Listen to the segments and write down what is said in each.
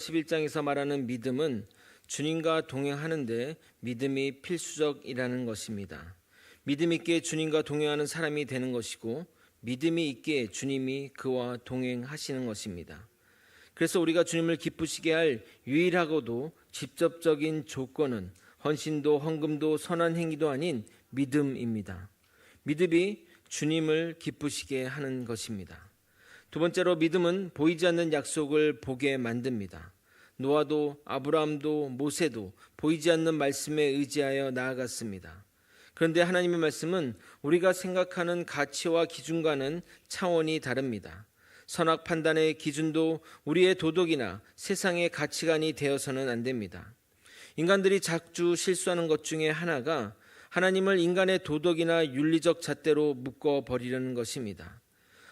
11장에서 말하는 믿음은 주님과 동행하는데 믿음이 필수적이라는 것입니다. 믿음 있게 주님과 동행하는 사람이 되는 것이고 믿음이 있게 주님이 그와 동행하시는 것입니다. 그래서 우리가 주님을 기쁘시게 할 유일하고도 직접적인 조건은 헌신도 헌금도 선한 행위도 아닌 믿음입니다. 믿음이 주님을 기쁘시게 하는 것입니다. 두 번째로 믿음은 보이지 않는 약속을 보게 만듭니다. 노아도 아브라함도 모세도 보이지 않는 말씀에 의지하여 나아갔습니다. 그런데 하나님의 말씀은 우리가 생각하는 가치와 기준과는 차원이 다릅니다. 선악 판단의 기준도 우리의 도덕이나 세상의 가치관이 되어서는 안 됩니다. 인간들이 자주 실수하는 것 중에 하나가 하나님을 인간의 도덕이나 윤리적 잣대로 묶어버리려는 것입니다.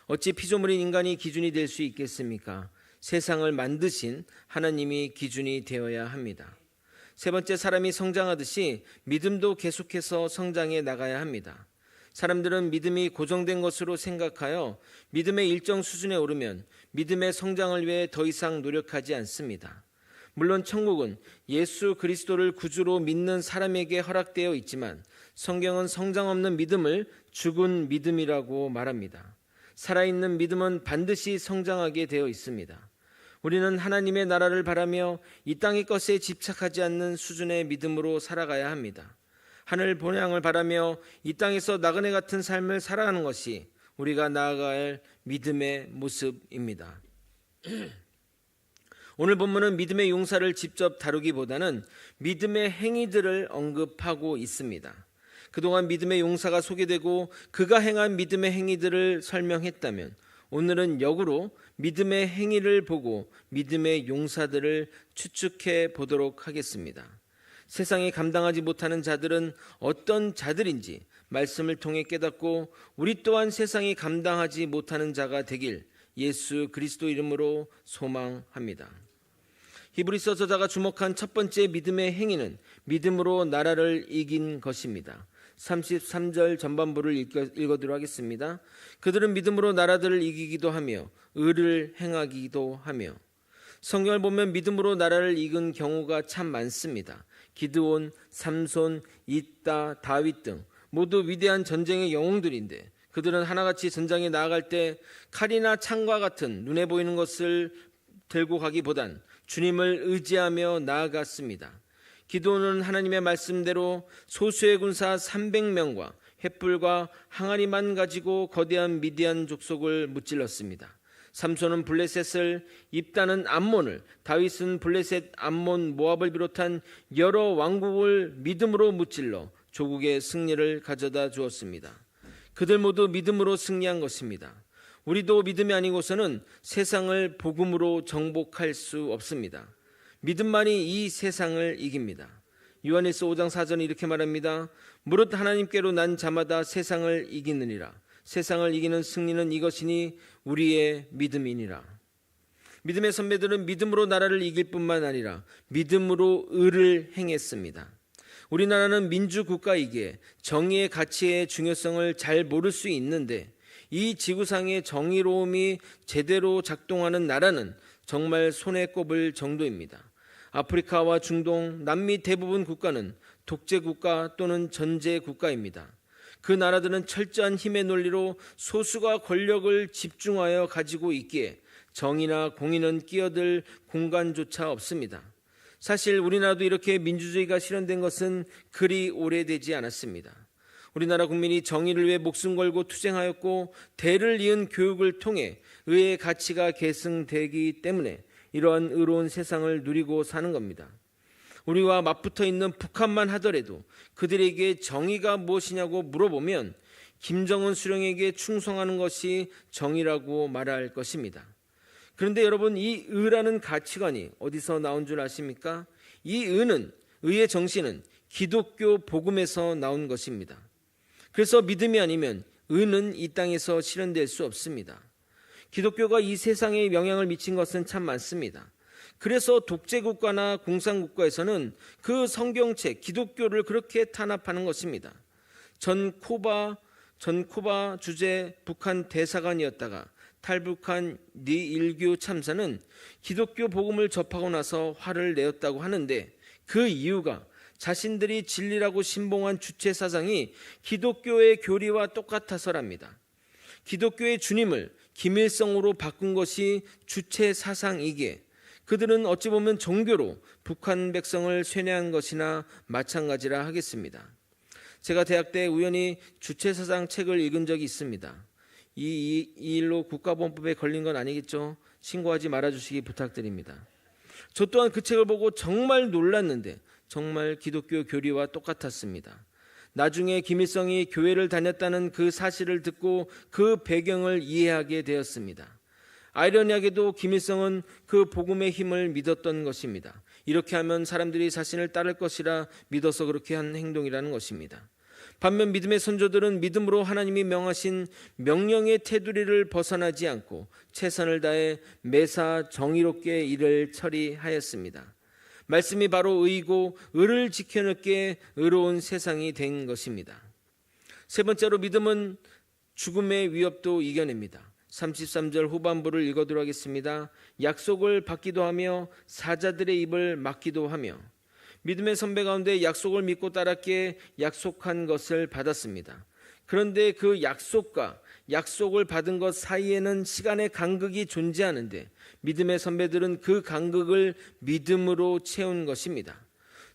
어찌 피조물인 인간이 기준이 될 수 있겠습니까? 세상을 만드신 하나님이 기준이 되어야 합니다. 세 번째, 사람이 성장하듯이 믿음도 계속해서 성장해 나가야 합니다. 사람들은 믿음이 고정된 것으로 생각하여 믿음의 일정 수준에 오르면 믿음의 성장을 위해 더 이상 노력하지 않습니다. 물론 천국은 예수 그리스도를 구주로 믿는 사람에게 허락되어 있지만 성경은 성장 없는 믿음을 죽은 믿음이라고 말합니다. 살아있는 믿음은 반드시 성장하게 되어 있습니다. 우리는 하나님의 나라를 바라며 이 땅의 것에 집착하지 않는 수준의 믿음으로 살아가야 합니다. 하늘 본향을 바라며 이 땅에서 나그네 같은 삶을 살아가는 것이 우리가 나아갈 믿음의 모습입니다. 오늘 본문은 믿음의 용사를 직접 다루기보다는 믿음의 행위들을 언급하고 있습니다. 그동안 믿음의 용사가 소개되고 그가 행한 믿음의 행위들을 설명했다면 오늘은 역으로 믿음의 행위를 보고 믿음의 용사들을 추측해 보도록 하겠습니다. 세상이 감당하지 못하는 자들은 어떤 자들인지 말씀을 통해 깨닫고 우리 또한 세상이 감당하지 못하는 자가 되길 예수 그리스도 이름으로 소망합니다. 히브리서 저자가 주목한 첫 번째 믿음의 행위는 믿음으로 나라를 이긴 것입니다. 33절 전반부를 읽어드리도록 하겠습니다. 그들은 믿음으로 나라들을 이기기도 하며 의를 행하기도 하며. 성경을 보면 믿음으로 나라를 이긴 경우가 참 많습니다. 기드온, 삼손, 이따, 다윗 등 모두 위대한 전쟁의 영웅들인데 그들은 하나같이 전장에 나아갈 때 칼이나 창과 같은 눈에 보이는 것을 들고 가기보단 주님을 의지하며 나아갔습니다. 기드온은 하나님의 말씀대로 소수의 군사 300명과 횃불과 항아리만 가지고 거대한 미디안 족속을 무찔렀습니다. 삼손은 블레셋을, 입다는 암몬을, 다윗은 블레셋, 암몬, 모압을 비롯한 여러 왕국을 믿음으로 무찔러 조국의 승리를 가져다 주었습니다. 그들 모두 믿음으로 승리한 것입니다. 우리도 믿음이 아니고서는 세상을 복음으로 정복할 수 없습니다. 믿음만이 이 세상을 이깁니다. 요한일서 5장 4절은 이렇게 말합니다. 무릇 하나님께로 난 자마다 세상을 이기느니라. 세상을 이기는 승리는 이것이니 우리의 믿음이니라. 믿음의 선배들은 믿음으로 나라를 이길 뿐만 아니라 믿음으로 의를 행했습니다. 우리나라는 민주국가이기에 정의의 가치의 중요성을 잘 모를 수 있는데 이 지구상의 정의로움이 제대로 작동하는 나라는 정말 손에 꼽을 정도입니다. 아프리카와 중동, 남미 대부분 국가는 독재 국가 또는 전제 국가입니다. 그 나라들은 철저한 힘의 논리로 소수가 권력을 집중하여 가지고 있기에 정의나 공의는 끼어들 공간조차 없습니다. 사실 우리나라도 이렇게 민주주의가 실현된 것은 그리 오래되지 않았습니다. 우리나라 국민이 정의를 위해 목숨 걸고 투쟁하였고 대를 이은 교육을 통해 의의 가치가 계승되기 때문에 이러한 의로운 세상을 누리고 사는 겁니다. 우리와 맞붙어 있는 북한만 하더라도 그들에게 정의가 무엇이냐고 물어보면 김정은 수령에게 충성하는 것이 정의라고 말할 것입니다. 그런데 여러분, 이 의라는 가치관이 어디서 나온 줄 아십니까? 이 의의 정신은 기독교 복음에서 나온 것입니다. 그래서 믿음이 아니면 의는 이 땅에서 실현될 수 없습니다. 기독교가 이 세상에 영향을 미친 것은 참 많습니다. 그래서 독재국가나 공산국가에서는 그 성경책 기독교를 그렇게 탄압하는 것입니다. 전 쿠바 주재 북한 대사관이었다가 탈북한 리일규 참사는 기독교 복음을 접하고 나서 화를 내었다고 하는데 그 이유가 자신들이 진리라고 신봉한 주체 사상이 기독교의 교리와 똑같아서랍니다. 기독교의 주님을 김일성으로 바꾼 것이 주체 사상이기에 그들은 어찌 보면 종교로 북한 백성을 쇠뇌한 것이나 마찬가지라 하겠습니다. 제가 대학 때 우연히 주체 사상 책을 읽은 적이 있습니다. 이 일로 국가보안법에 걸린 건 아니겠죠? 신고하지 말아주시기 부탁드립니다. 저 또한 그 책을 보고 정말 놀랐는데 정말 기독교 교리와 똑같았습니다. 나중에 김일성이 교회를 다녔다는 그 사실을 듣고 그 배경을 이해하게 되었습니다. 아이러니하게도 김일성은 그 복음의 힘을 믿었던 것입니다. 이렇게 하면 사람들이 자신을 따를 것이라 믿어서 그렇게 한 행동이라는 것입니다. 반면 믿음의 선조들은 믿음으로 하나님이 명하신 명령의 테두리를 벗어나지 않고 최선을 다해 매사 정의롭게 일을 처리하였습니다. 말씀이 바로 의이고 의를 지켜내게 의로운 세상이 된 것입니다. 세 번째로 믿음은 죽음의 위협도 이겨냅니다. 33절 후반부를 읽어드리도록 하겠습니다. 약속을 받기도 하며 사자들의 입을 막기도 하며 믿음의 선배 가운데 약속을 믿고 따랐기에 약속한 것을 받았습니다. 그런데 그 약속과 약속을 받은 것 사이에는 시간의 간극이 존재하는데 믿음의 선배들은 그 간극을 믿음으로 채운 것입니다.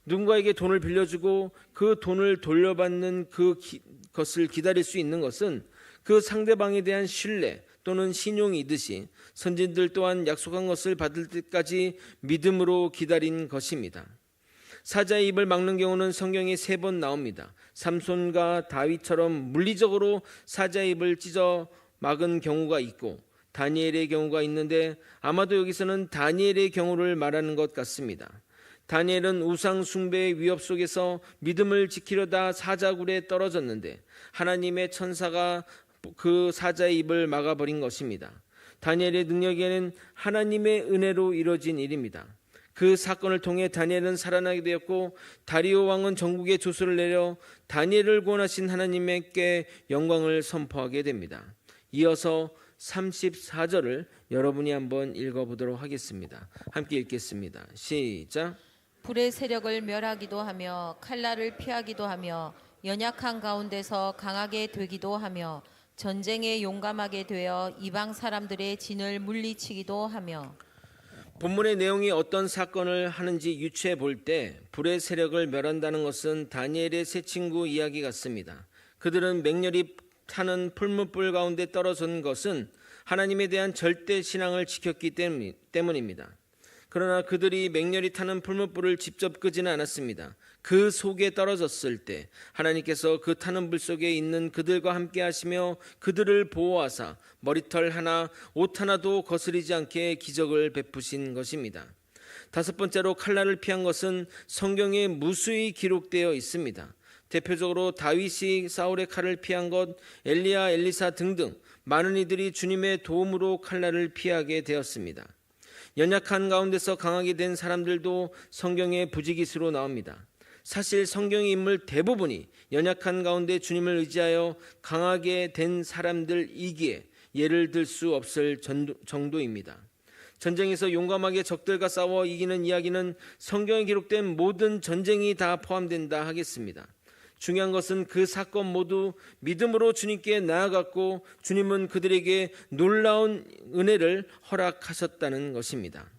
누군가에게 돈을 빌려주고 그 돈을 돌려받는 그것을 기다릴 수 있는 것은 그 상대방에 대한 신뢰 또는 신용이듯이 선진들 또한 약속한 것을 받을 때까지 믿음으로 기다린 것입니다. 사자의 입을 막는 경우는 성경에 3번 나옵니다. 삼손과 다윗처럼 물리적으로 사자의 입을 찢어 막은 경우가 있고 다니엘의 경우가 있는데 아마도 여기서는 다니엘의 경우를 말하는 것 같습니다. 다니엘은 우상 숭배의 위협 속에서 믿음을 지키려다 사자굴에 떨어졌는데 하나님의 천사가 그 사자의 입을 막아버린 것입니다. 다니엘의 능력에는 하나님의 은혜로 이루어진 일입니다. 그 사건을 통해 다니엘은 살아나게 되었고 다리오 왕은 전국에 조서를 내려 다니엘을 구원하신 하나님께 영광을 선포하게 됩니다. 이어서 34절을 여러분이 한번 읽어보도록 하겠습니다. 함께 읽겠습니다. 시작. 불의 세력을 멸하기도 하며 칼날을 피하기도 하며 연약한 가운데서 강하게 되기도 하며 전쟁에 용감하게 되어 이방 사람들의 진을 물리치기도 하며. 본문의 내용이 어떤 사건을 하는지 유추해 볼 때 불의 세력을 멸한다는 것은 다니엘의 세 친구 이야기 같습니다. 그들은 맹렬히 타는 풀무불 가운데 떨어진 것은 하나님에 대한 절대 신앙을 지켰기 때문입니다. 그러나 그들이 맹렬히 타는 풀무불을 직접 끄지는 않았습니다. 그 속에 떨어졌을 때 하나님께서 그 타는 불 속에 있는 그들과 함께 하시며 그들을 보호하사 머리털 하나 옷 하나도 거스리지 않게 기적을 베푸신 것입니다. 5번째로 칼날을 피한 것은 성경에 무수히 기록되어 있습니다. 대표적으로 다윗이 사울의 칼을 피한 것, 엘리야, 엘리사 등등 많은 이들이 주님의 도움으로 칼날을 피하게 되었습니다. 연약한 가운데서 강하게 된 사람들도 성경의 부지기수로 나옵니다. 사실 성경의 인물 대부분이 연약한 가운데 주님을 의지하여 강하게 된 사람들이기에 예를 들 수 없을 정도입니다. 전쟁에서 용감하게 적들과 싸워 이기는 이야기는 성경에 기록된 모든 전쟁이 다 포함된다 하겠습니다. 중요한 것은 그 사건 모두 믿음으로 주님께 나아갔고 주님은 그들에게 놀라운 은혜를 허락하셨다는 것입니다.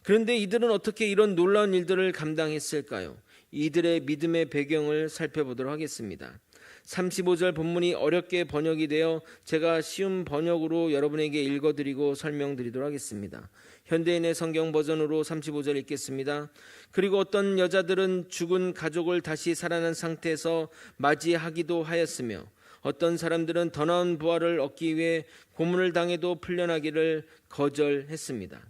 그런데 이들은 어떻게 이런 놀라운 일들을 감당했을까요? 이들의 믿음의 배경을 살펴보도록 하겠습니다. 35절 본문이 어렵게 번역이 되어 제가 쉬운 번역으로 여러분에게 읽어드리고 설명드리도록 하겠습니다. 현대인의 성경 버전으로 35절 읽겠습니다. 그리고 어떤 여자들은 죽은 가족을 다시 살아난 상태에서 맞이하기도 하였으며 어떤 사람들은 더 나은 부활을 얻기 위해 고문을 당해도 풀려나기를 거절했습니다.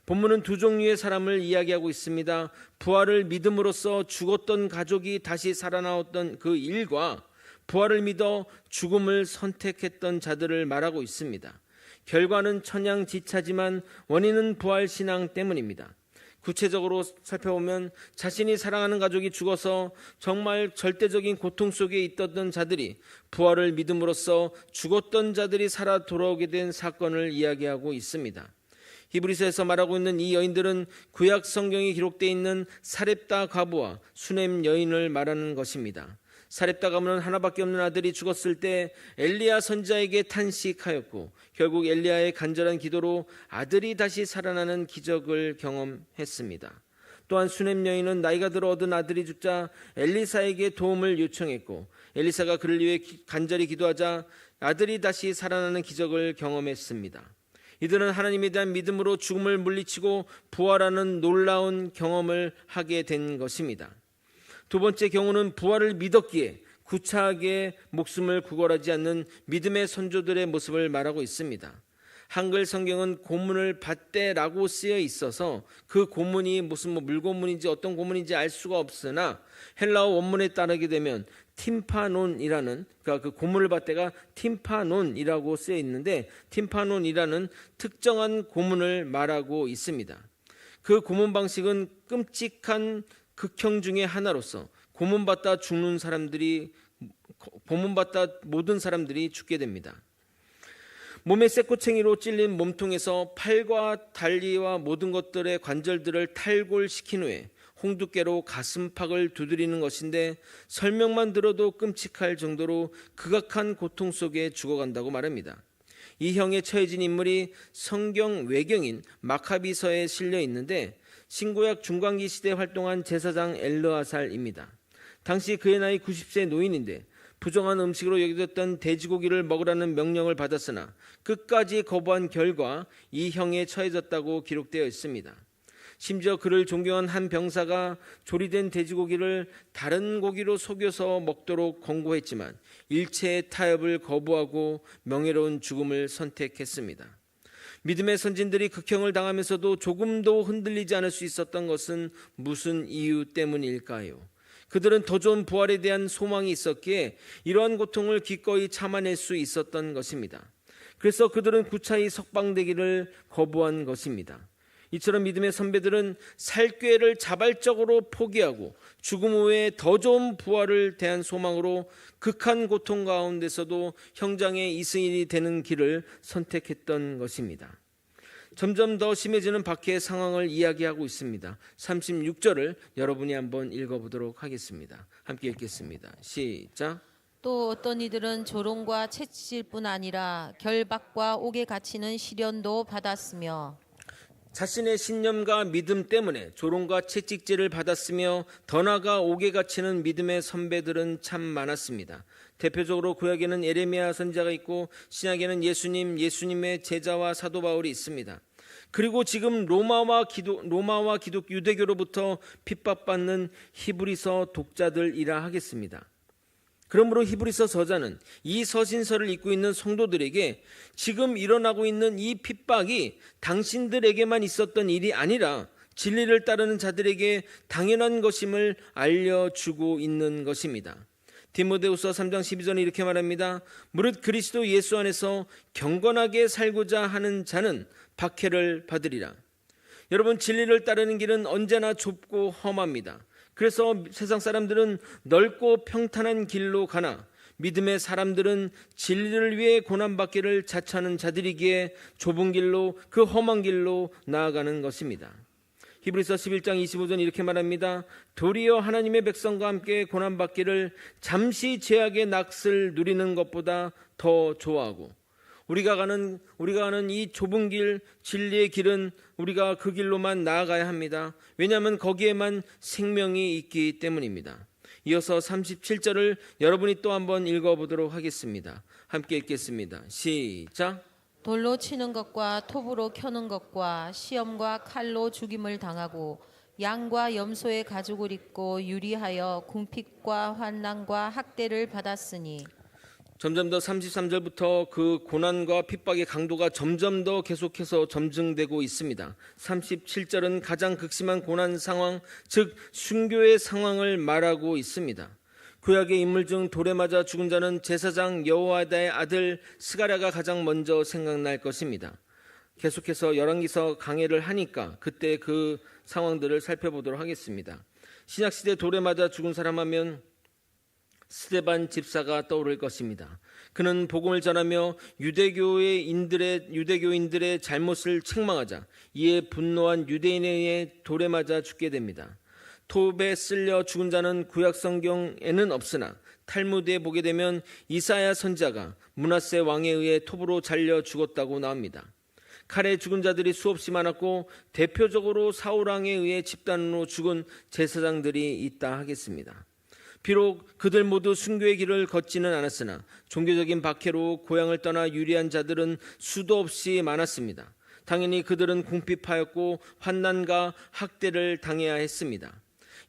본문은 두 종류의 사람을 이야기하고 있습니다. 부활을 믿음으로써 죽었던 가족이 다시 살아나왔던 그 일과 부활을 믿어 죽음을 선택했던 자들을 말하고 있습니다. 결과는 천양지차지만 원인은 부활신앙 때문입니다. 구체적으로 살펴보면 자신이 사랑하는 가족이 죽어서 정말 절대적인 고통 속에 있던 자들이 부활을 믿음으로써 죽었던 자들이 살아 돌아오게 된 사건을 이야기하고 있습니다. 히브리서에서 말하고 있는 이 여인들은 구약 성경에 기록되어 있는 사렙다 과부와 수넴 여인을 말하는 것입니다. 사렙다 가문은 하나밖에 없는 아들이 죽었을 때 엘리야 선지자에게 탄식하였고 결국 엘리야의 간절한 기도로 아들이 다시 살아나는 기적을 경험했습니다. 또한 수넴 여인은 나이가 들어 얻은 아들이 죽자 엘리사에게 도움을 요청했고 엘리사가 그를 위해 간절히 기도하자 아들이 다시 살아나는 기적을 경험했습니다. 이들은 하나님에 대한 믿음으로 죽음을 물리치고 부활하는 놀라운 경험을 하게 된 것입니다. 두 번째 경우는 부활을 믿었기에 구차하게 목숨을 구걸하지 않는 믿음의 선조들의 모습을 말하고 있습니다. 한글 성경은 고문을 받되라고 쓰여 있어서 그 고문이 무슨 물고문인지 어떤 고문인지 알 수가 없으나 헬라어 원문에 따르게 되면 팀파논이라는, 그러니까 그 고문을 받대가 팀파논이라고 쓰여 있는데 팀파논이라는 특정한 고문을 말하고 있습니다. 그 고문 방식은 끔찍한 극형 중의 하나로서 고문받다 모든 사람들이 죽게 됩니다. 몸에 쇠꼬챙이로 찔린 몸통에서 팔과 다리와 모든 것들의 관절들을 탈골시킨 후에 홍두깨로 가슴팍을 두드리는 것인데 설명만 들어도 끔찍할 정도로 극악한 고통 속에 죽어간다고 말합니다. 이 형에 처해진 인물이 성경 외경인 마카비서에 실려 있는데 신구약 중간기 시대에 활동한 제사장 엘르아살입니다. 당시 그의 나이 90세 노인인데 부정한 음식으로 여겨졌던 돼지고기를 먹으라는 명령을 받았으나 끝까지 거부한 결과 이 형에 처해졌다고 기록되어 있습니다. 심지어 그를 존경한 한 병사가 조리된 돼지고기를 다른 고기로 속여서 먹도록 권고했지만 일체의 타협을 거부하고 명예로운 죽음을 선택했습니다. 믿음의 선진들이 극형을 당하면서도 조금도 흔들리지 않을 수 있었던 것은 무슨 이유 때문일까요? 그들은 더 좋은 부활에 대한 소망이 있었기에 이러한 고통을 기꺼이 참아낼 수 있었던 것입니다. 그래서 그들은 구차히 석방되기를 거부한 것입니다. 이처럼 믿음의 선배들은 살 꾀를 자발적으로 포기하고 죽음 후에 더 좋은 부활을 대한 소망으로 극한 고통 가운데서도 형장의 이승일이 되는 길을 선택했던 것입니다. 점점 더 심해지는 박해의 상황을 이야기하고 있습니다. 36절을 여러분이 한번 읽어보도록 하겠습니다. 함께 읽겠습니다. 시작. 또 어떤 이들은 조롱과 채찍질뿐 아니라 결박과 옥에 갇히는 시련도 받았으며 자신의 신념과 믿음 때문에 조롱과 채찍질을 받았으며 더 나아가 옥에 갇히는 믿음의 선배들은 참 많았습니다. 대표적으로 구약에는 에레미야 선지자가 있고 신약에는 예수님의 제자와 사도 바울이 있습니다. 그리고 지금 로마와 기독 유대교로부터 핍박받는 히브리서 독자들이라 하겠습니다. 그러므로 히브리서 저자는 이 서신서를 읽고 있는 성도들에게 지금 일어나고 있는 이 핍박이 당신들에게만 있었던 일이 아니라 진리를 따르는 자들에게 당연한 것임을 알려주고 있는 것입니다. 디모데후서 3장 12절에 이렇게 말합니다. 무릇 그리스도 예수 안에서 경건하게 살고자 하는 자는 박해를 받으리라. 여러분, 진리를 따르는 길은 언제나 좁고 험합니다. 그래서 세상 사람들은 넓고 평탄한 길로 가나 믿음의 사람들은 진리를 위해 고난받기를 자처하는 자들이기에 좁은 길로, 그 험한 길로 나아가는 것입니다. 히브리서 11장 25절 이렇게 말합니다. 도리어 하나님의 백성과 함께 고난받기를 잠시 죄악의 낙을 누리는 것보다 더 좋아하고, 우리가 가는 이 좁은 길, 진리의 길은 우리가 그 길로만 나아가야 합니다. 왜냐하면 거기에만 생명이 있기 때문입니다. 이어서 37절을 여러분이 또 한번 읽어보도록 하겠습니다. 함께 읽겠습니다. 시작. 돌로 치는 것과 톱으로 켜는 것과 시험과 칼로 죽임을 당하고 양과 염소의 가죽을 입고 유리하여 궁핍과 환난과 학대를 받았으니. 점점 더 33절부터 그 고난과 핍박의 강도가 점점 더 계속해서 점증되고 있습니다. 37절은 가장 극심한 고난 상황, 즉 순교의 상황을 말하고 있습니다. 구약의 인물 중 돌에 맞아 죽은 자는 제사장 여호야다의 아들 스가랴가 가장 먼저 생각날 것입니다. 계속해서 열왕기서 강해를 하니까 그때 그 상황들을 살펴보도록 하겠습니다. 신약시대 돌에 맞아 죽은 사람 하면 스데반 집사가 떠오를 것입니다. 그는 복음을 전하며 유대교인들의 잘못을 책망하자 이에 분노한 유대인에 의해 돌에 맞아 죽게 됩니다. 톱에 쓸려 죽은 자는 구약 성경에는 없으나 탈무드에 보게 되면 이사야 선지자가 므낫세 왕에 의해 톱으로 잘려 죽었다고 나옵니다. 칼에 죽은 자들이 수없이 많았고 대표적으로 사울 왕에 의해 집단으로 죽은 제사장들이 있다 하겠습니다. 비록 그들 모두 순교의 길을 걷지는 않았으나 종교적인 박해로 고향을 떠나 유리한 자들은 수도 없이 많았습니다. 당연히 그들은 궁핍하였고 환난과 학대를 당해야 했습니다.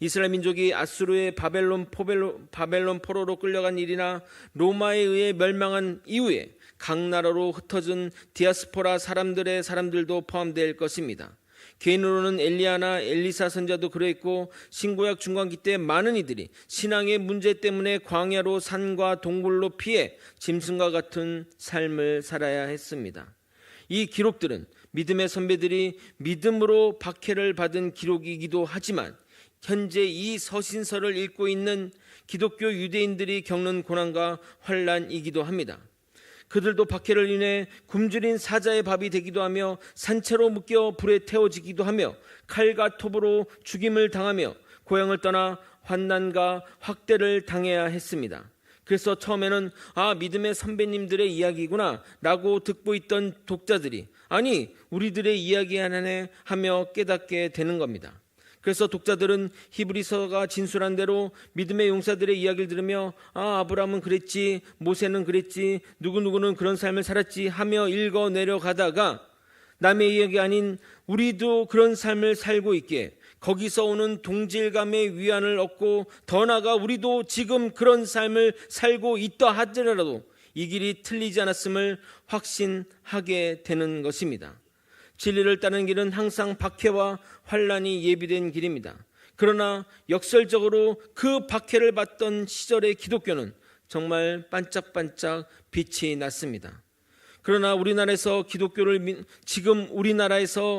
이스라엘 민족이 아수르의 바벨론 포로로 끌려간 일이나 로마에 의해 멸망한 이후에 각 나라로 흩어진 디아스포라 사람들도 포함될 것입니다. 개인으로는 엘리야나 엘리사 선지자도 그러했고 신구약 중간기 때 많은 이들이 신앙의 문제 때문에 광야로 산과 동굴로 피해 짐승과 같은 삶을 살아야 했습니다. 이 기록들은 믿음의 선배들이 믿음으로 박해를 받은 기록이기도 하지만 현재 이 서신서를 읽고 있는 기독교 유대인들이 겪는 고난과 환난이기도 합니다. 그들도 박해를 인해 굶주린 사자의 밥이 되기도 하며 산채로 묶여 불에 태워지기도 하며 칼과 톱으로 죽임을 당하며 고향을 떠나 환난과 학대를 당해야 했습니다. 그래서 처음에는 믿음의 선배님들의 이야기구나 라고 듣고 있던 독자들이 아니 우리들의 이야기 하나네 하며 깨닫게 되는 겁니다. 그래서 독자들은 히브리서가 진술한 대로 믿음의 용사들의 이야기를 들으며 아브라함은 그랬지, 모세는 그랬지, 누구누구는 그런 삶을 살았지 하며 읽어 내려가다가 남의 이야기 아닌 우리도 그런 삶을 살고 있기에 거기서 오는 동질감의 위안을 얻고 더 나아가 우리도 지금 그런 삶을 살고 있다 하더라도 이 길이 틀리지 않았음을 확신하게 되는 것입니다. 진리를 따르는 길은 항상 박해와 환난이 예비된 길입니다. 그러나 역설적으로 그 박해를 받던 시절의 기독교는 정말 반짝반짝 빛이 났습니다. 그러나 우리나라에서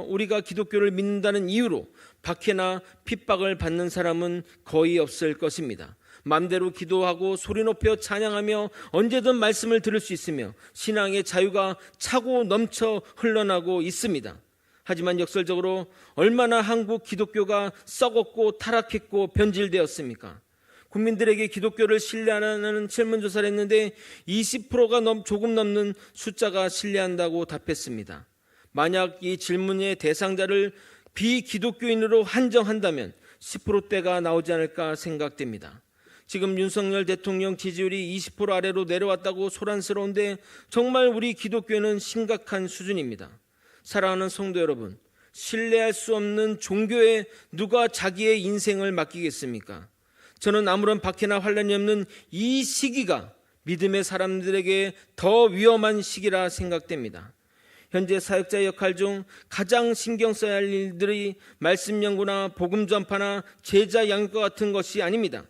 우리가 기독교를 믿는다는 이유로 박해나 핍박을 받는 사람은 거의 없을 것입니다. 마음대로 기도하고 소리 높여 찬양하며 언제든 말씀을 들을 수 있으며 신앙의 자유가 차고 넘쳐 흘러나고 있습니다. 하지만 역설적으로 얼마나 한국 기독교가 썩었고 타락했고 변질되었습니까? 국민들에게 기독교를 신뢰하는 설문조사를 했는데 20%가 조금 넘는 숫자가 신뢰한다고 답했습니다. 만약 이 질문의 대상자를 비기독교인으로 한정한다면 10%대가 나오지 않을까 생각됩니다. 지금 윤석열 대통령 지지율이 20% 아래로 내려왔다고 소란스러운데 정말 우리 기독교는 심각한 수준입니다. 사랑하는 성도 여러분, 신뢰할 수 없는 종교에 누가 자기의 인생을 맡기겠습니까? 저는 아무런 박해나 환난이 없는 이 시기가 믿음의 사람들에게 더 위험한 시기라 생각됩니다. 현재 사역자의 역할 중 가장 신경 써야 할 일들이 말씀 연구나 복음 전파나 제자 양육과 같은 것이 아닙니다.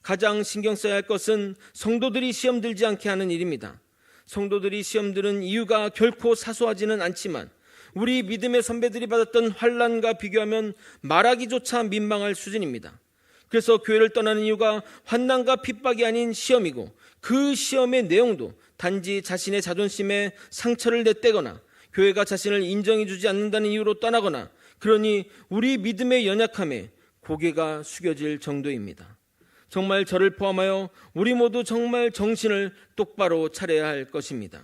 가장 신경 써야 할 것은 성도들이 시험 들지 않게 하는 일입니다. 성도들이 시험 드는 이유가 결코 사소하지는 않지만 우리 믿음의 선배들이 받았던 환난과 비교하면 말하기조차 민망할 수준입니다. 그래서 교회를 떠나는 이유가 환난과 핍박이 아닌 시험이고 그 시험의 내용도 단지 자신의 자존심에 상처를 냈대거나 교회가 자신을 인정해 주지 않는다는 이유로 떠나거나 그러니 우리 믿음의 연약함에 고개가 숙여질 정도입니다. 정말 저를 포함하여 우리 모두 정말 정신을 똑바로 차려야 할 것입니다.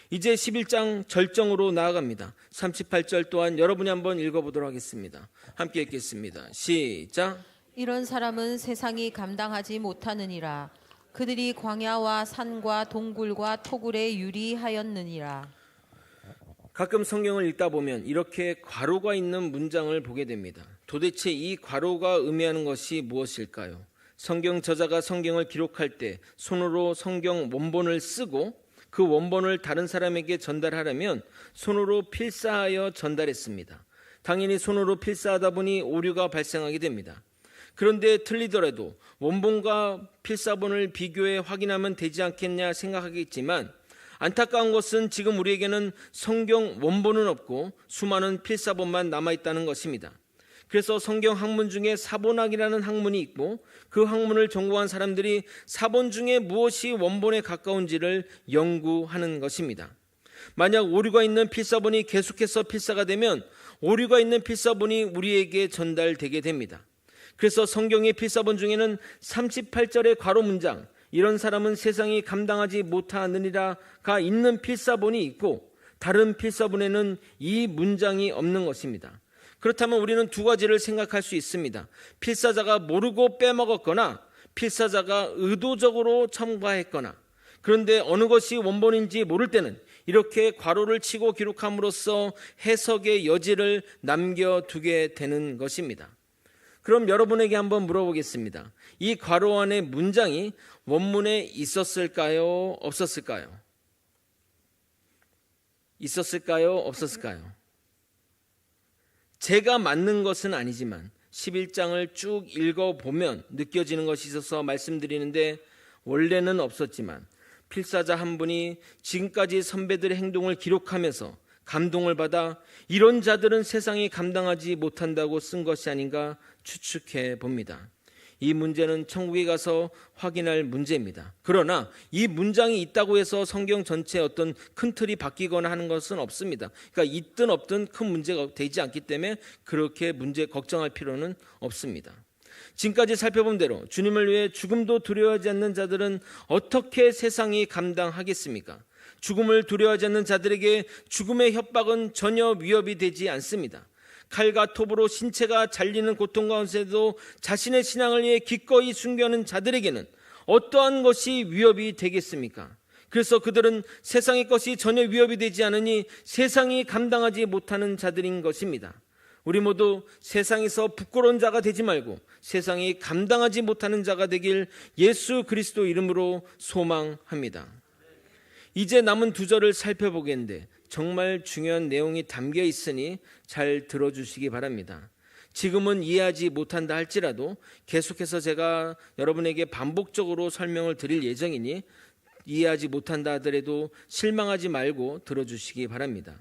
이제 11장 절정으로 나아갑니다. 38절 또한 여러분이 한번 읽어보도록 하겠습니다. 함께 읽겠습니다. 시작. 이런 사람은 세상이 감당하지 못하느니라. 그들이 광야와 산과 동굴과 토굴에 유리하였느니라. 가끔 성경을 읽다 보면 이렇게 괄호가 있는 문장을 보게 됩니다. 도대체 이 괄호가 의미하는 것이 무엇일까요? 성경 저자가 성경을 기록할 때 손으로 성경 원본을 쓰고 그 원본을 다른 사람에게 전달하려면 손으로 필사하여 전달했습니다. 당연히 손으로 필사하다 보니 오류가 발생하게 됩니다. 그런데 틀리더라도 원본과 필사본을 비교해 확인하면 되지 않겠냐 생각하겠지만 안타까운 것은 지금 우리에게는 성경 원본은 없고 수많은 필사본만 남아있다는 것입니다. 그래서 성경 학문 중에 사본학이라는 학문이 있고 그 학문을 전공한 사람들이 사본 중에 무엇이 원본에 가까운지를 연구하는 것입니다. 만약 오류가 있는 필사본이 계속해서 필사가 되면 오류가 있는 필사본이 우리에게 전달되게 됩니다. 그래서 성경의 필사본 중에는 38절의 괄호 문장, 이런 사람은 세상이 감당하지 못하느니라가 있는 필사본이 있고 다른 필사본에는 이 문장이 없는 것입니다. 그렇다면 우리는 두 가지를 생각할 수 있습니다. 필사자가 모르고 빼먹었거나 필사자가 의도적으로 첨가했거나, 그런데 어느 것이 원본인지 모를 때는 이렇게 괄호를 치고 기록함으로써 해석의 여지를 남겨두게 되는 것입니다. 그럼 여러분에게 한번 물어보겠습니다. 이 괄호 안의 문장이 원문에 있었을까요? 없었을까요? 있었을까요? 없었을까요? 제가 맞는 것은 아니지만 11장을 쭉 읽어보면 느껴지는 것이 있어서 말씀드리는데, 원래는 없었지만 필사자 한 분이 지금까지 선배들의 행동을 기록하면서 감동을 받아 이런 자들은 세상이 감당하지 못한다고 쓴 것이 아닌가 추측해 봅니다. 이 문제는 천국에 가서 확인할 문제입니다. 그러나 이 문장이 있다고 해서 성경 전체에 어떤 큰 틀이 바뀌거나 하는 것은 없습니다. 그러니까 있든 없든 큰 문제가 되지 않기 때문에 그렇게 문제 걱정할 필요는 없습니다. 지금까지 살펴본 대로 주님을 위해 죽음도 두려워하지 않는 자들은 어떻게 세상이 감당하겠습니까? 죽음을 두려워하지 않는 자들에게 죽음의 협박은 전혀 위협이 되지 않습니다. 칼과 톱으로 신체가 잘리는 고통 가운데도 자신의 신앙을 위해 기꺼이 순교하는 자들에게는 어떠한 것이 위협이 되겠습니까? 그래서 그들은 세상의 것이 전혀 위협이 되지 않으니 세상이 감당하지 못하는 자들인 것입니다. 우리 모두 세상에서 부끄러운 자가 되지 말고 세상이 감당하지 못하는 자가 되길 예수 그리스도 이름으로 소망합니다. 이제 남은 두 절을 살펴보겠는데 정말 중요한 내용이 담겨 있으니 잘 들어주시기 바랍니다. 지금은 이해하지 못한다 할지라도 계속해서 제가 여러분에게 반복적으로 설명을 드릴 예정이니 이해하지 못한다 하더라도 실망하지 말고 들어주시기 바랍니다.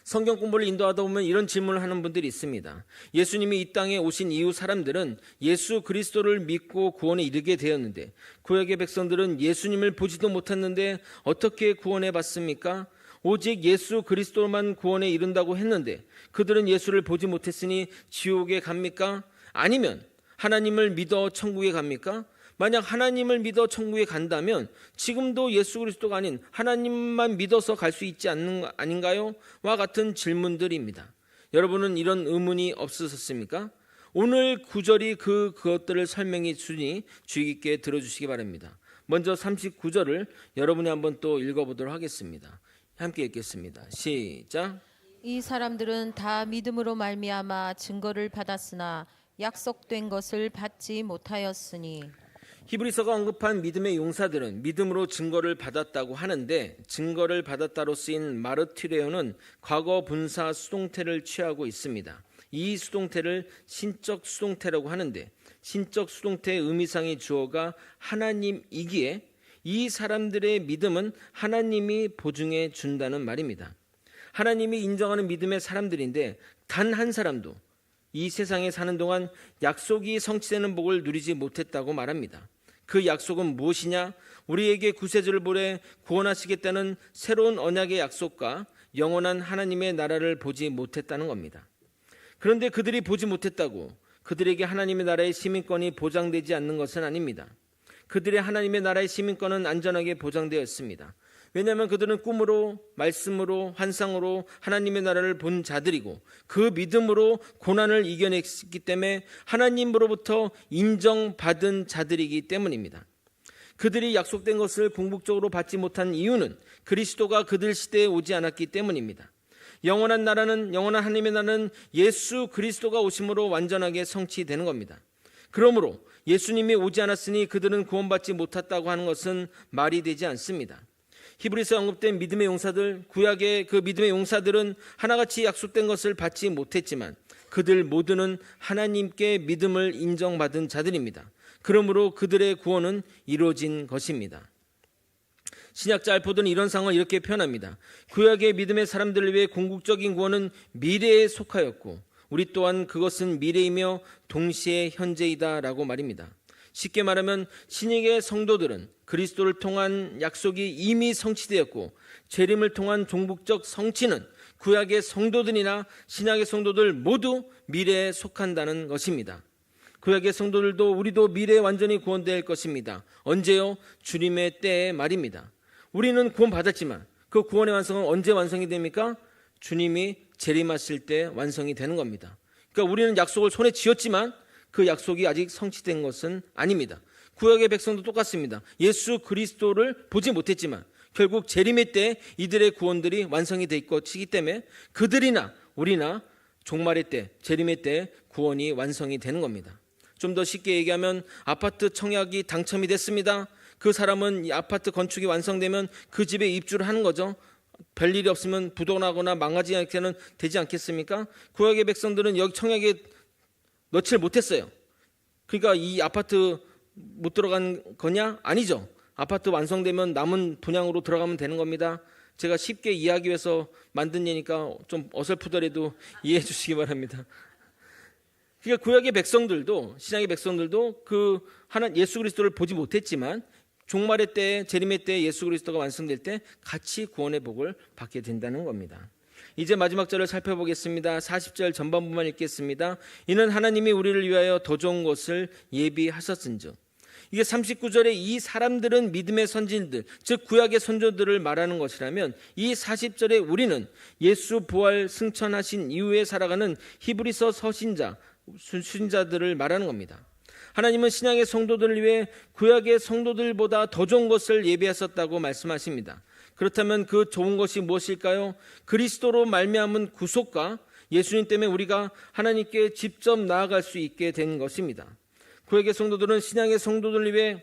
성경 공부를 인도하다 보면 이런 질문을 하는 분들이 있습니다. 예수님이 이 땅에 오신 이후 사람들은 예수 그리스도를 믿고 구원에 이르게 되었는데 구약의 백성들은 예수님을 보지도 못했는데 어떻게 구원해 받습니까? 오직 예수 그리스도만 구원에 이른다고 했는데 그들은 예수를 보지 못했으니 지옥에 갑니까? 아니면 하나님을 믿어 천국에 갑니까? 만약 하나님을 믿어 천국에 간다면 지금도 예수 그리스도가 아닌 하나님만 믿어서 갈 수 있지 않는 거 아닌가요? 와 같은 질문들입니다. 여러분은 이런 의문이 없으셨습니까? 오늘 구절이 그것들을 설명해 주니 주의 깊게 들어주시기 바랍니다. 먼저 39절을 여러분이 한번 또 읽어보도록 하겠습니다. 함께 읽겠습니다. 시작. 이 사람들은 다 믿음으로 말미암아 증거를 받았으나 약속된 것을 받지 못하였으니. 히브리서가 언급한 믿음의 용사들은 믿음으로 증거를 받았다고 하는데 증거를 받았다로 쓰인 마르티레오는 과거 분사 수동태를 취하고 있습니다. 이 수동태를 신적 수동태라고 하는데 신적 수동태의 의미상의 주어가 하나님이기에 이 사람들의 믿음은 하나님이 보증해 준다는 말입니다. 하나님이 인정하는 믿음의 사람들인데 단 한 사람도 이 세상에 사는 동안 약속이 성취되는 복을 누리지 못했다고 말합니다. 그 약속은 무엇이냐? 우리에게 구세주를 보내 구원하시겠다는 새로운 언약의 약속과 영원한 하나님의 나라를 보지 못했다는 겁니다. 그런데 그들이 보지 못했다고 그들에게 하나님의 나라의 시민권이 보장되지 않는 것은 아닙니다. 그들의 하나님의 나라의 시민권은 안전하게 보장되어 있습니다. 왜냐하면 그들은 꿈으로, 말씀으로, 환상으로 하나님의 나라를 본 자들이고 그 믿음으로 고난을 이겨냈기 때문에 하나님으로부터 인정받은 자들이기 때문입니다. 그들이 약속된 것을 궁극적으로 받지 못한 이유는 그리스도가 그들 시대에 오지 않았기 때문입니다. 영원한 하나님의 나라는 예수 그리스도가 오심으로 완전하게 성취되는 겁니다. 그러므로 예수님이 오지 않았으니 그들은 구원받지 못했다고 하는 것은 말이 되지 않습니다. 히브리서에 언급된 믿음의 용사들, 구약의 그 믿음의 용사들은 하나같이 약속된 것을 받지 못했지만 그들 모두는 하나님께 믿음을 인정받은 자들입니다. 그러므로 그들의 구원은 이루어진 것입니다. 신학자 알포드는 이런 상황을 이렇게 표현합니다. 구약의 믿음의 사람들을 위해 궁극적인 구원은 미래에 속하였고 우리 또한 그것은 미래이며 동시에 현재이다라고 말입니다. 쉽게 말하면 신약의 성도들은 그리스도를 통한 약속이 이미 성취되었고 재림을 통한 종국적 성취는 구약의 성도들이나 신약의 성도들 모두 미래에 속한다는 것입니다. 구약의 성도들도 우리도 미래에 완전히 구원될 것입니다. 언제요? 주님의 때에 말입니다. 우리는 구원받았지만 그 구원의 완성은 언제 완성이 됩니까? 주님이 재림하실 때 완성이 되는 겁니다. 그러니까 우리는 약속을 손에 쥐었지만 그 약속이 아직 성취된 것은 아닙니다. 구약의 백성도 똑같습니다. 예수 그리스도를 보지 못했지만 결국 재림의 때 이들의 구원들이 완성이 될 것이기 때문에 그들이나 우리나 종말의 때, 재림의 때 구원이 완성이 되는 겁니다. 좀 더 쉽게 얘기하면 아파트 청약이 당첨이 됐습니다. 그 사람은 이 아파트 건축이 완성되면 그 집에 입주를 하는 거죠. 별일이 없으면 부도나거나 망가지지 않게는 되지 않겠습니까? 구약의 백성들은 여기 청약에 넣지를 못했어요. 그러니까 이 아파트 못 들어간 거냐? 아니죠. 아파트 완성되면 남은 분양으로 들어가면 되는 겁니다. 제가 쉽게 이해하기 위해서 만든 예니까 좀 어설프더라도 이해해 주시기 바랍니다. 그러니까 구약의 백성들도 신약의 백성들도 그 하나님 예수 그리스도를 보지 못했지만 종말의 때 재림의 때 예수 그리스도가 완성될 때 같이 구원의 복을 받게 된다는 겁니다. 이제 마지막 절을 살펴보겠습니다. 40절 전반부만 읽겠습니다. 이는 하나님이 우리를 위하여 더 좋은 것을 예비하셨은즉. 이게 39절에 이 사람들은 믿음의 선진들, 즉 구약의 선조들을 말하는 것이라면 이 40절에 우리는 예수 부활 승천하신 이후에 살아가는 히브리서 서신자, 순자들을 말하는 겁니다. 하나님은 신약의 성도들을 위해 구약의 성도들보다 더 좋은 것을 예비하셨다고 말씀하십니다. 그렇다면 그 좋은 것이 무엇일까요? 그리스도로 말미암은 구속과 예수님 때문에 우리가 하나님께 직접 나아갈 수 있게 된 것입니다. 구약의 성도들은 신약의 성도들을 위해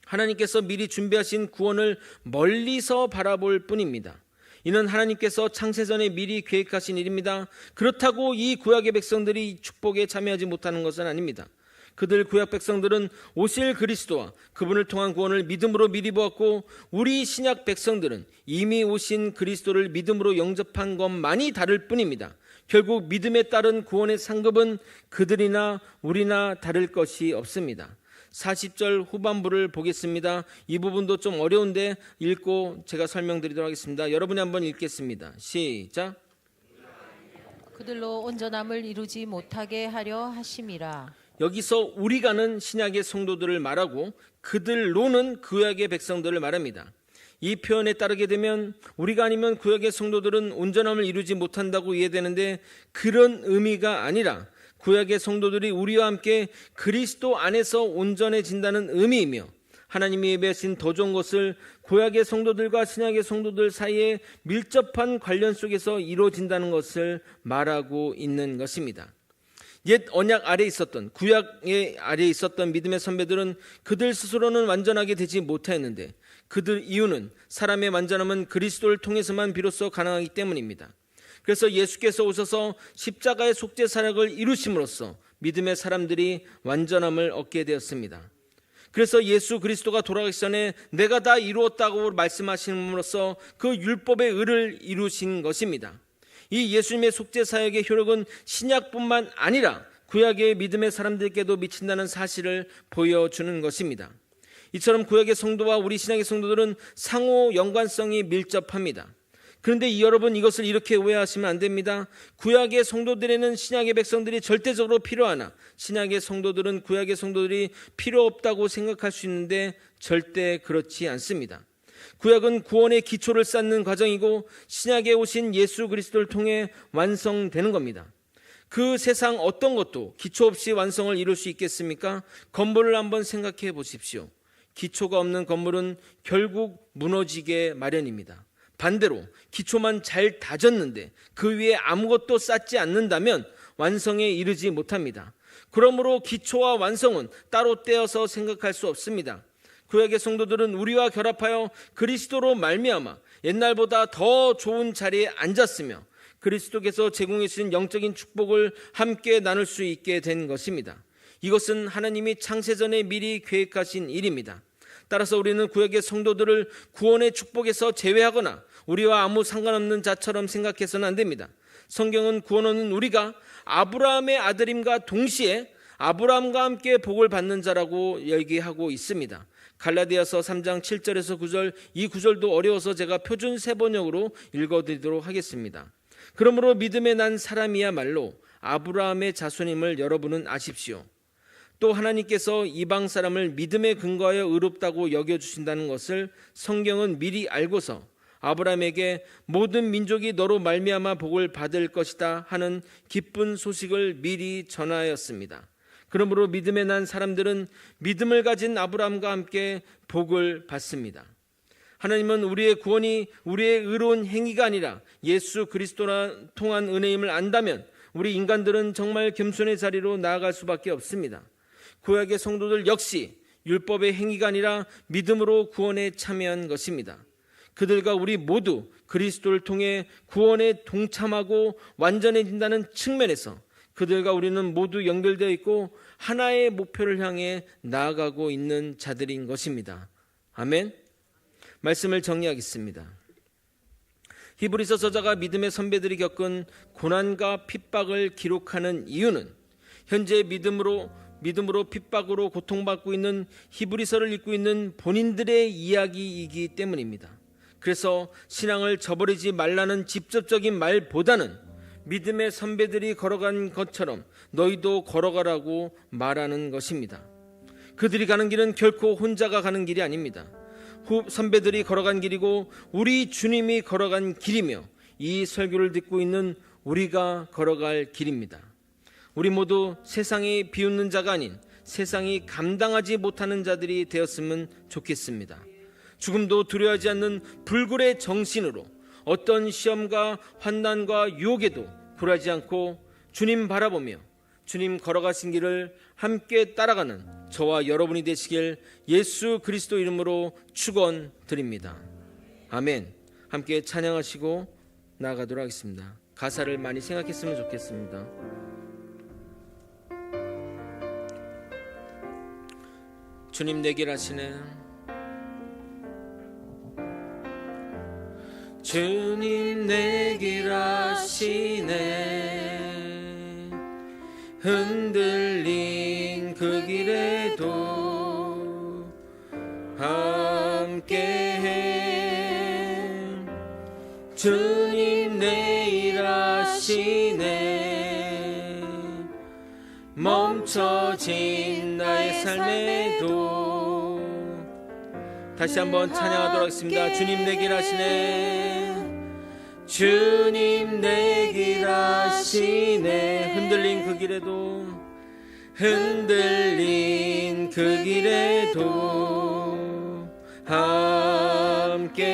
하나님께서 미리 준비하신 구원을 멀리서 바라볼 뿐입니다. 이는 하나님께서 창세전에 미리 계획하신 일입니다. 그렇다고 이 구약의 백성들이 축복에 참여하지 못하는 것은 아닙니다. 그들 구약 백성들은 오실 그리스도와 그분을 통한 구원을 믿음으로 미리 보았고 우리 신약 백성들은 이미 오신 그리스도를 믿음으로 영접한 것만이 다를 뿐입니다. 결국 믿음에 따른 구원의 상급은 그들이나 우리나 다를 것이 없습니다. 40절 후반부를 보겠습니다. 이 부분도 좀 어려운데 읽고 제가 설명드리도록 하겠습니다. 여러분이 한번 읽겠습니다. 시작. 그들로 온전함을 이루지 못하게 하려 하심이라. 여기서 우리가는 신약의 성도들을 말하고 그들로는 구약의 백성들을 말합니다. 이 표현에 따르게 되면 우리가 아니면 구약의 성도들은 온전함을 이루지 못한다고 이해되는데 그런 의미가 아니라 구약의 성도들이 우리와 함께 그리스도 안에서 온전해진다는 의미이며 하나님이 예배하신 더 좋은 것을 구약의 성도들과 신약의 성도들 사이에 밀접한 관련 속에서 이루어진다는 것을 말하고 있는 것입니다. 옛 언약 아래에 있었던 구약의 아래에 있었던 믿음의 선배들은 그들 스스로는 완전하게 되지 못하였는데 그들 이유는 사람의 완전함은 그리스도를 통해서만 비로소 가능하기 때문입니다. 그래서 예수께서 오셔서 십자가의 속죄 사역을 이루심으로써 믿음의 사람들이 완전함을 얻게 되었습니다. 그래서 예수 그리스도가 돌아가기 전에 내가 다 이루었다고 말씀하심으로써 그 율법의 의를 이루신 것입니다. 이 예수님의 속죄 사역의 효력은 신약뿐만 아니라 구약의 믿음의 사람들께도 미친다는 사실을 보여주는 것입니다. 이처럼 구약의 성도와 우리 신약의 성도들은 상호 연관성이 밀접합니다. 그런데 여러분 이것을 이렇게 오해하시면 안 됩니다. 구약의 성도들에는 신약의 백성들이 절대적으로 필요하나 신약의 성도들은 구약의 성도들이 필요 없다고 생각할 수 있는데 절대 그렇지 않습니다. 구약은 구원의 기초를 쌓는 과정이고 신약에 오신 예수 그리스도를 통해 완성되는 겁니다. 그 세상 어떤 것도 기초 없이 완성을 이룰 수 있겠습니까? 건물을 한번 생각해 보십시오. 기초가 없는 건물은 결국 무너지게 마련입니다. 반대로 기초만 잘 다졌는데 그 위에 아무것도 쌓지 않는다면 완성에 이르지 못합니다. 그러므로 기초와 완성은 따로 떼어서 생각할 수 없습니다. 구약의 성도들은 우리와 결합하여 그리스도로 말미암아 옛날보다 더 좋은 자리에 앉았으며 그리스도께서 제공해 주신 영적인 축복을 함께 나눌 수 있게 된 것입니다. 이것은 하나님이 창세전에 미리 계획하신 일입니다. 따라서 우리는 구약의 성도들을 구원의 축복에서 제외하거나 우리와 아무 상관없는 자처럼 생각해서는 안 됩니다. 성경은 구원은 우리가 아브라함의 아들임과 동시에 아브라함과 함께 복을 받는 자라고 얘기하고 있습니다. 갈라디아서 3장 7절에서 9절, 이 구절도 어려워서 제가 표준 세번역으로 읽어드리도록 하겠습니다. 그러므로 믿음에 난 사람이야말로 아브라함의 자손임을 여러분은 아십시오. 또 하나님께서 이방 사람을 믿음에 근거하여 의롭다고 여겨주신다는 것을 성경은 미리 알고서 아브라함에게 모든 민족이 너로 말미암아 복을 받을 것이다 하는 기쁜 소식을 미리 전하였습니다. 그러므로 믿음에 난 사람들은 믿음을 가진 아브라함과 함께 복을 받습니다. 하나님은 우리의 구원이 우리의 의로운 행위가 아니라 예수 그리스도라 통한 은혜임을 안다면 우리 인간들은 정말 겸손의 자리로 나아갈 수밖에 없습니다. 구약의 성도들 역시 율법의 행위가 아니라 믿음으로 구원에 참여한 것입니다. 그들과 우리 모두 그리스도를 통해 구원에 동참하고 완전해진다는 측면에서 그들과 우리는 모두 연결되어 있고 하나의 목표를 향해 나아가고 있는 자들인 것입니다. 아멘. 말씀을 정리하겠습니다. 히브리서 저자가 믿음의 선배들이 겪은 고난과 핍박을 기록하는 이유는 현재 믿음으로 핍박으로 고통받고 있는 히브리서를 읽고 있는 본인들의 이야기이기 때문입니다. 그래서 신앙을 저버리지 말라는 직접적인 말보다는 믿음의 선배들이 걸어간 것처럼 너희도 걸어가라고 말하는 것입니다. 그들이 가는 길은 결코 혼자가 가는 길이 아닙니다. 선배들이 걸어간 길이고 우리 주님이 걸어간 길이며 이 설교를 듣고 있는 우리가 걸어갈 길입니다. 우리 모두 세상이 비웃는 자가 아닌 세상이 감당하지 못하는 자들이 되었으면 좋겠습니다. 죽음도 두려워하지 않는 불굴의 정신으로 어떤 시험과 환난과 유혹에도 굴하지 않고 주님 바라보며 주님 걸어가신 길을 함께 따라가는 저와 여러분이 되시길 예수 그리스도 이름으로 축원드립니다. 아멘. 함께 찬양하시고 나아가도록 하겠습니다. 가사를 많이 생각했으면 좋겠습니다. 주님 내 길 아시네. 주님 내 길 아시네. 흔들린 그 길에도 함께해. 주님 내 일 아시네. 멈춰진 나의 삶에도 다시 한번 찬양하도록 하겠습니다. 주님 내 길 아시네. 주님 내 길 아시네. 흔들린 그 길에도 흔들린 그 길에도 함께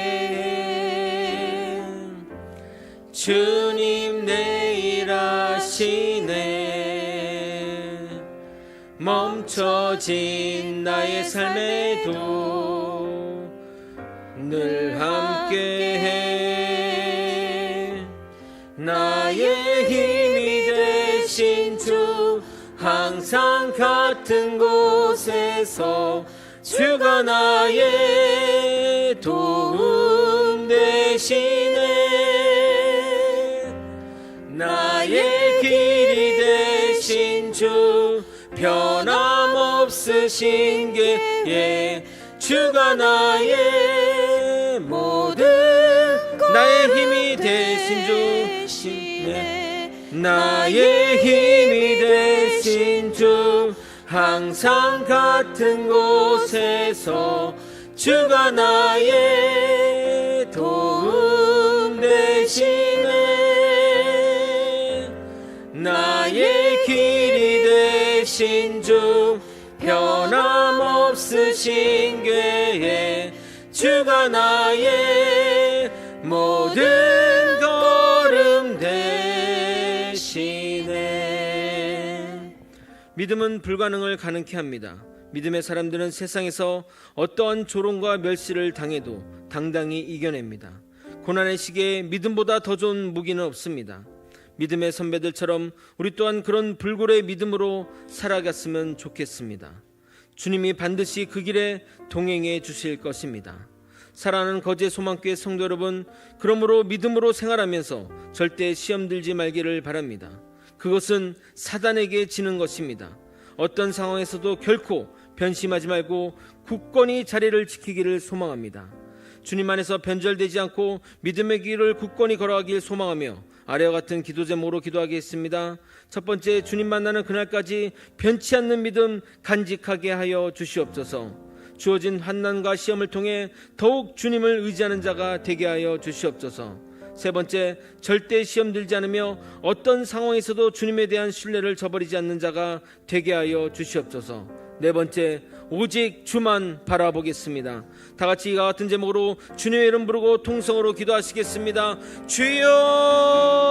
주님 내 일 아시네. 멈춰진 나의 삶에도 늘 함께해. 나의 힘이 되신 주 항상 같은 곳에서 주가 나의 도움 되시네. 나의 길이 되신 주 변함없으신 게 주가 나의 모든 나의 힘이 되신 주 나의 힘이 되신 주 항상 같은 곳에서 주가 나의 도움 되시네. 나의 길이 되신 주 변함없으신 게 주가 나의 모든 걸음 되시네. 믿음은 불가능을 가능케 합니다. 믿음의 사람들은 세상에서 어떠한 조롱과 멸시를 당해도 당당히 이겨냅니다. 고난의 시기에 믿음보다 더 좋은 무기는 없습니다. 믿음의 선배들처럼 우리 또한 그런 불굴의 믿음으로 살아갔으면 좋겠습니다. 주님이 반드시 그 길에 동행해 주실 것입니다. 사랑하는 거제 소망교회 성도 여러분, 그러므로 믿음으로 생활하면서 절대 시험 들지 말기를 바랍니다. 그것은 사단에게 지는 것입니다. 어떤 상황에서도 결코 변심하지 말고 굳건히 자리를 지키기를 소망합니다. 주님 안에서 변절되지 않고 믿음의 길을 굳건히 걸어가길 소망하며 아래와 같은 기도 제목으로 기도하겠습니다. 첫 번째, 주님 만나는 그날까지 변치 않는 믿음 간직하게 하여 주시옵소서. 주어진 환난과 시험을 통해 더욱 주님을 의지하는 자가 되게 하여 주시옵소서. 세 번째, 절대 시험 들지 않으며 어떤 상황에서도 주님에 대한 신뢰를 저버리지 않는 자가 되게 하여 주시옵소서. 네 번째, 오직 주만 바라보겠습니다. 다 같이 이와 같은 제목으로 주님의 이름 부르고 통성으로 기도하시겠습니다. 주여!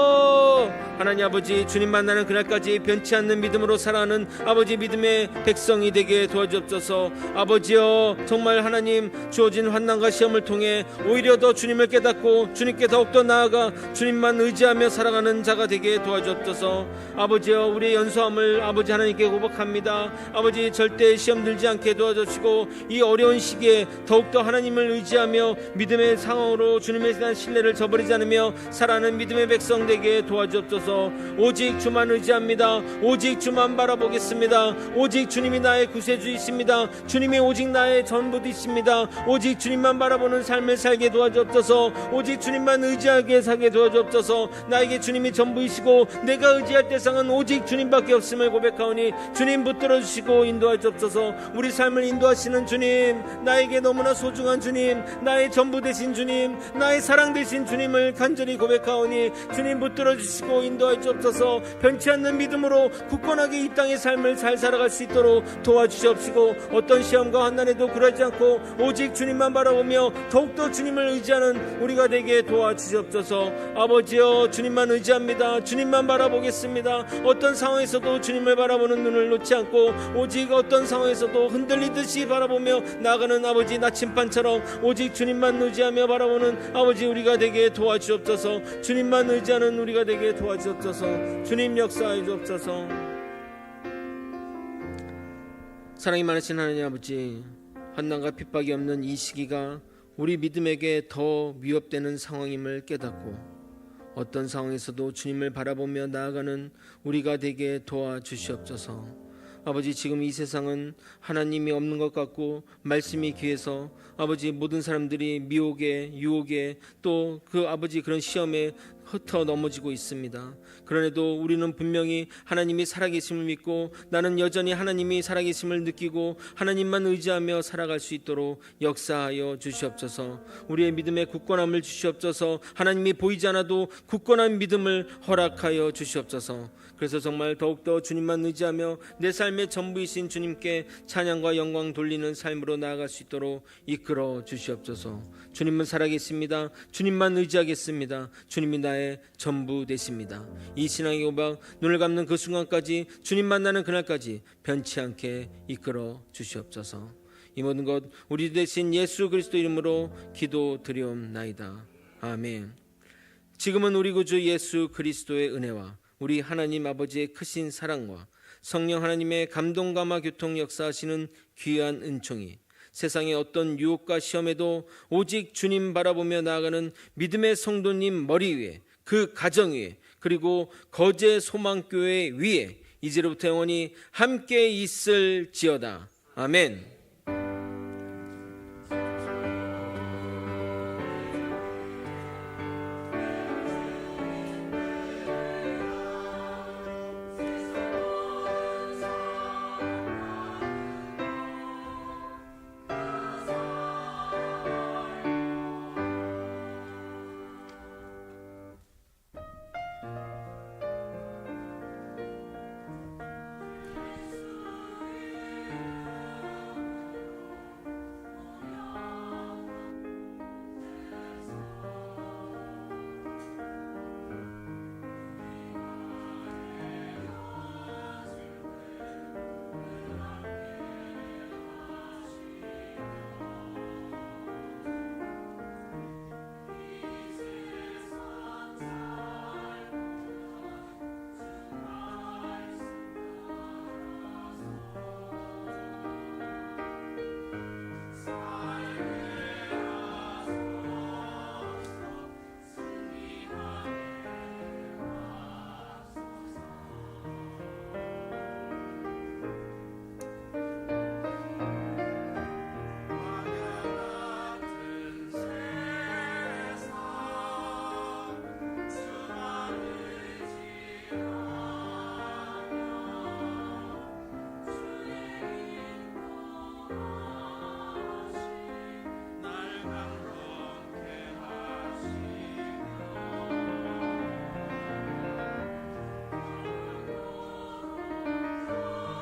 하나님 아버지, 주님 만나는 그날까지 변치 않는 믿음으로 살아가는 아버지 믿음의 백성이 되게 도와주옵소서. 아버지여, 정말 하나님 주어진 환난과 시험을 통해 오히려 더 주님을 깨닫고 주님께 더욱더 나아가 주님만 의지하며 살아가는 자가 되게 도와주옵소서. 아버지여, 우리의 연소함을 아버지 하나님께 고백합니다. 아버지, 절대 시험 들지 않게 도와주시고 이 어려운 시기에 더욱더 하나님을 의지하며 믿음의 상황으로 주님에 대한 신뢰를 저버리지 않으며 살아가는 믿음의 백성 되게 도와주옵소서. 오직 주만 의지합니다. 오직 주만 바라보겠습니다. 오직 주님이 나의 구세주이십니다. 주님이 오직 나의 전부이십니다. 오직 주님만 바라보는 삶을 살게 도와주옵소서. 오직 주님만 의지하게 살게 도와주옵소서. 나에게 주님이 전부이시고 내가 의지할 대상은 오직 주님밖에 없음을 고백하오니 주님 붙들어 주시고 인도해 주옵소서. 우리 삶을 인도하시는 주님, 나에게 너무나 소중한 주님, 나의 전부 되신 주님, 나의 사랑 되신 주님을 간절히 고백하오니 주님 붙들어 주시고 인도해 주옵소서. 변치 않는 믿음으로 굳건하게 이 땅의 삶을 잘 살아갈 수 있도록 도와주시옵시고 어떤 시험과 환난에도 굴하지 않고 오직 주님만 바라보며 더욱더 주님을 의지하는 우리가 되게 도와주시옵소서. 아버지여, 주님만 의지합니다. 주님만 바라보겠습니다. 어떤 상황에서도 주님을 바라보는 눈을 놓지 않고 오직 어떤 상황에서도 흔들리듯이 바라보며 나가는 아버지 나침반처럼 오직 주님만 의지하며 바라보는 아버지 우리가 되게 도와주옵소서. 주님만 의지하는 우리가 되게 도와주옵소서. 주님 역사해 주옵소서. 사랑이 많으신 하나님 아버지, 환난과 핍박이 없는 이 시기가 우리 믿음에게 더 위협되는 상황임을 깨닫고 어떤 상황에서도 주님을 바라보며 나아가는 우리가 되게 도와주시옵소서. 아버지, 지금 이 세상은 하나님이 없는 것 같고 말씀이 귀해서 아버지 모든 사람들이 미혹에 유혹에 또 그 아버지 그런 시험에 흩어 넘어지고 있습니다. 그런데도 우리는 분명히 하나님이 살아계심을 믿고 나는 여전히 하나님이 살아계심을 느끼고 하나님만 의지하며 살아갈 수 있도록 역사하여 주시옵소서. 우리의 믿음의 굳건함을 주시옵소서. 하나님이 보이지 않아도 굳건한 믿음을 허락하여 주시옵소서. 그래서 정말 더욱더 주님만 의지하며 내 삶의 전부이신 주님께 찬양과 영광 돌리는 삶으로 나아갈 수 있도록 이끌어 주시옵소서. 주님은 살아계십니다. 주님만 의지하겠습니다. 주님이 나의 전부 되십니다. 이 신앙의 고백 눈을 감는 그 순간까지 주님 만나는 그날까지 변치 않게 이끌어 주시옵소서. 이 모든 것 우리 대신 예수 그리스도 이름으로 기도드리옵나이다. 아멘. 지금은 우리 구주 예수 그리스도의 은혜와 우리 하나님 아버지의 크신 사랑과 성령 하나님의 감동감화 교통 역사하시는 귀한 은총이 세상의 어떤 유혹과 시험에도 오직 주님 바라보며 나아가는 믿음의 성도님 머리 위에, 그 가정 위에, 그리고 거제 소망교회 위에 이제로부터 영원히 함께 있을지어다. 아멘.